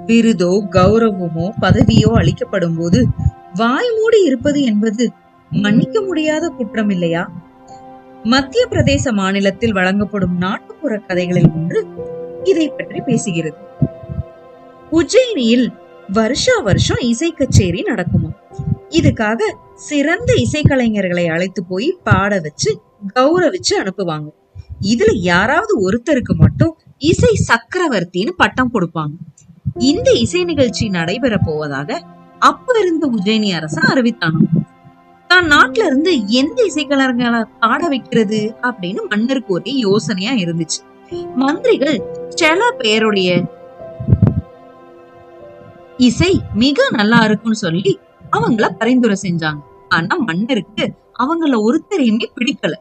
விருதோ கௌரவமோ பதவியோ அளிக்கப்படும் போது வாய் மூடி இருப்பது என்பது மன்னிக்க முடியாத குற்றம் இல்லையா? மத்திய பிரதேச மாநிலத்தில் வழங்கப்படும் நாட்டுப்புற கதைகளில் ஒன்று இதை பற்றி பேசுகிறது. உஜ்ஜயினியில் வருஷா வருஷம் இசை கச்சேரி நடக்குமா. இதுக்காக சிறந்த இசைக்கலைஞர்களை அழைத்து போய் பாட வச்சு கௌரவிச்சு அனுப்புவாங்க. இதுல யாராவது ஒருத்தருக்கு மட்டும் இசை சக்கரவர்த்தின்னு பட்டம் கொடுப்பாங்க. இந்த இசை நிகழ்ச்சி நடைபெற போவதாக அப்ப இருந்த உஜ்ஜயினி அரசன் அறிவித்தானோ. தான் நாட்டுல இருந்து எந்த இசைக்கலைஞர்களை பாட வைக்கிறது அப்படின்னு மன்னருக்கு ஒரே யோசனையா இருந்துச்சு. மந்திரிகள் சில பேருடைய இசை மிக நல்லா இருக்குன்னு சொல்லி அவங்கள பரிந்துரை செஞ்சாங்க. ஆனா மன்னருக்கு அவங்கள ஒருத்தரையுமே பிடிக்கல.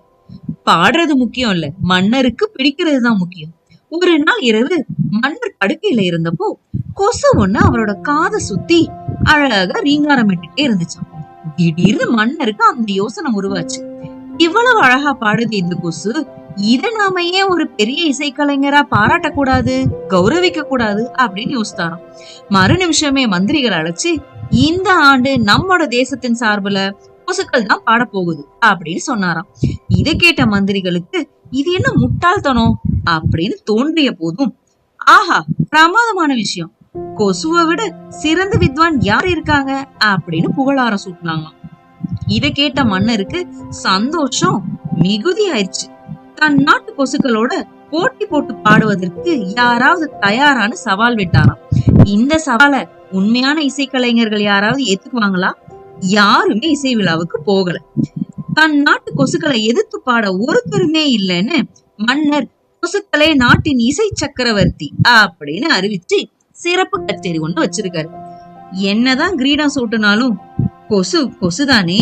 பாடுறது முக்கியம் இல்ல, மன்னருக்கு பிடிக்கிறது தான் முக்கியம். ஒரு நாள் இரவு மன்னர் படுக்கையில இருந்தப்போ கொசு ஒண்ணு அவரோட காதை சுத்தி அழகா ரீங்காரமிட்டுட்டே இருந்துச்சாம். திடீர்னு மன்னருக்கு அந்த யோசனை உருவாச்சு. இவ்வளவு அழகா பாடுது இந்த கொசு, இத நாம ஏன் ஒரு பெரிய இசைக்கலைஞரா பாராட்ட கூடாது, கௌரவிக்க கூடாது அப்படின்னு யோசித்தாராம். மறு நிமிஷமே மந்திரிகள் அழைச்சு, இந்த ஆண்டு நம்மோட தேசத்தின் சார்புல கொசுக்கள் தான் பாட போகுது அப்படின்னு சொன்னாராம். இதை கேட்ட மந்திரிகளுக்கு இது என்ன முட்டாள்தனம் அப்படின்னு தோன்றிய போதும், ஆஹா பிரமாதமான விஷயம், கொசுவை விட சிறந்த வித்வான் யார் இருக்காங்க அப்படின்னு புகழார சூட்டினாங்களாம். இதை கேட்ட மன்னருக்கு சந்தோஷம் மிகுதி ஆயிடுச்சு. தன் நாட்டு கொசுக்களோட போட்டி போட்டு பாடுவதற்கு யாராவது தயாரான சவால் விட்டாராம். இந்த சவாலை உண்மையான இசைக்கலைஞர்கள் யாராவது ஏத்துக்குவாங்களா? யாருமே இசை விழாவுக்கு போகல. தன் நாட்டு கொசுக்களை எதிர்த்து பாட ஒருத்தருமே இல்லைன்னு மன்னர் கொசுக்களே நாட்டின் இசை சக்கரவர்த்தி அப்படின்னு அறிவிச்சு சிறப்பு கச்சேரி ஒண்ணு வச்சிருக்காரு. என்னதான் கிரீடம் சூட்டினாலும் கொசு கொசுதானே.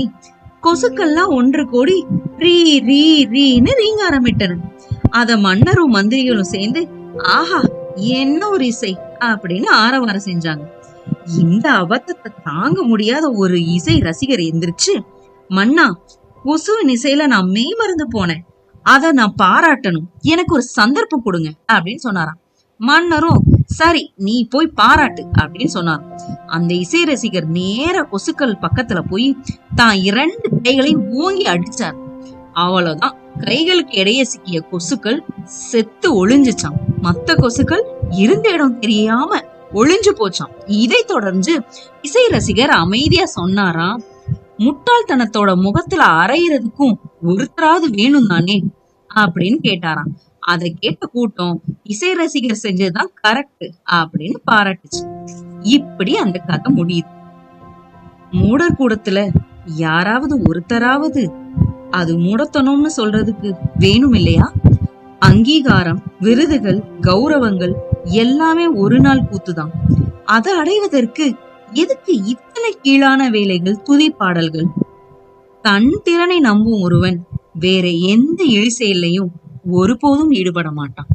கொசுக்கள்லாம் ஒன்று கோடி ரீ ரீ ரீன்னு ரீங்காரமிட்டன. அத மன்னரும் மந்திரிகளும் சேர்ந்து ஆஹா என்ன ஒரு இசை அப்படின்னு ஆரவாரம் செஞ்சாங்க. இந்த அபத்தத்தை தாங்க முடியாத ஒரு இசை ரசிகர் எந்திரிச்சு, மன்னா, கொசுவின் இசையில நான் மெய் மறந்து போனேன், அத நான் பாராட்டணும், எனக்கு ஒரு சந்தர்ப்பம் கொடுங்க அப்படின்னு சொன்னாராம். மன்னரும் சரி நீ போய் பாராட்டு அப்படின்னு சொன்னார். அந்த இசை ரசிகர் நேர கொசுக்கள் பக்கத்துல போய் தான் 2 கைகளையும் ஓங்கி அடிச்சார். அவ்வளவுதான், கைகளுக்கு இடையே சிக்கிய கொசுக்கள் செத்து ஒளிஞ்சுச்சான். மத்த கொசுக்கள் இருந்த இடம் தெரியாம ஒளிஞ்சு போச்சான். இதை தொடர்ந்து இசை ரசிகர் அமைதியா சொன்னாராம், முட்டாள்தனத்தோட முகத்துல அரைகிறதுக்கும் ஒருத்தராவது வேணும் தானே அப்படின்னு கேட்டாராம். அதை கேட்ட கூட்டம் இசை ரசிகர் செஞ்சதுதான் கரெக்ட் அப்படின்னு பாராட்டுச்சு. இப்படி அந்த கதை முடியுது. மூடர் கூடத்துல யாராவது ஒருத்தராவது அது மூடத்தனம்னு சொல்றதுக்கு வேணும் இல்லையா? அங்கீகாரம், விருதுகள், கௌரவங்கள் எல்லாமே ஒரு நாள் கூத்துதான். அதை அடைவதற்கு எதுக்கு இத்தனை கீழான வேலைகள், துதி பாடல்கள்? தன் திறனை நம்பும் ஒருவன் வேற எந்த இழி செயலையும் ஒருபோதும் ஈடுபட மாட்டான்.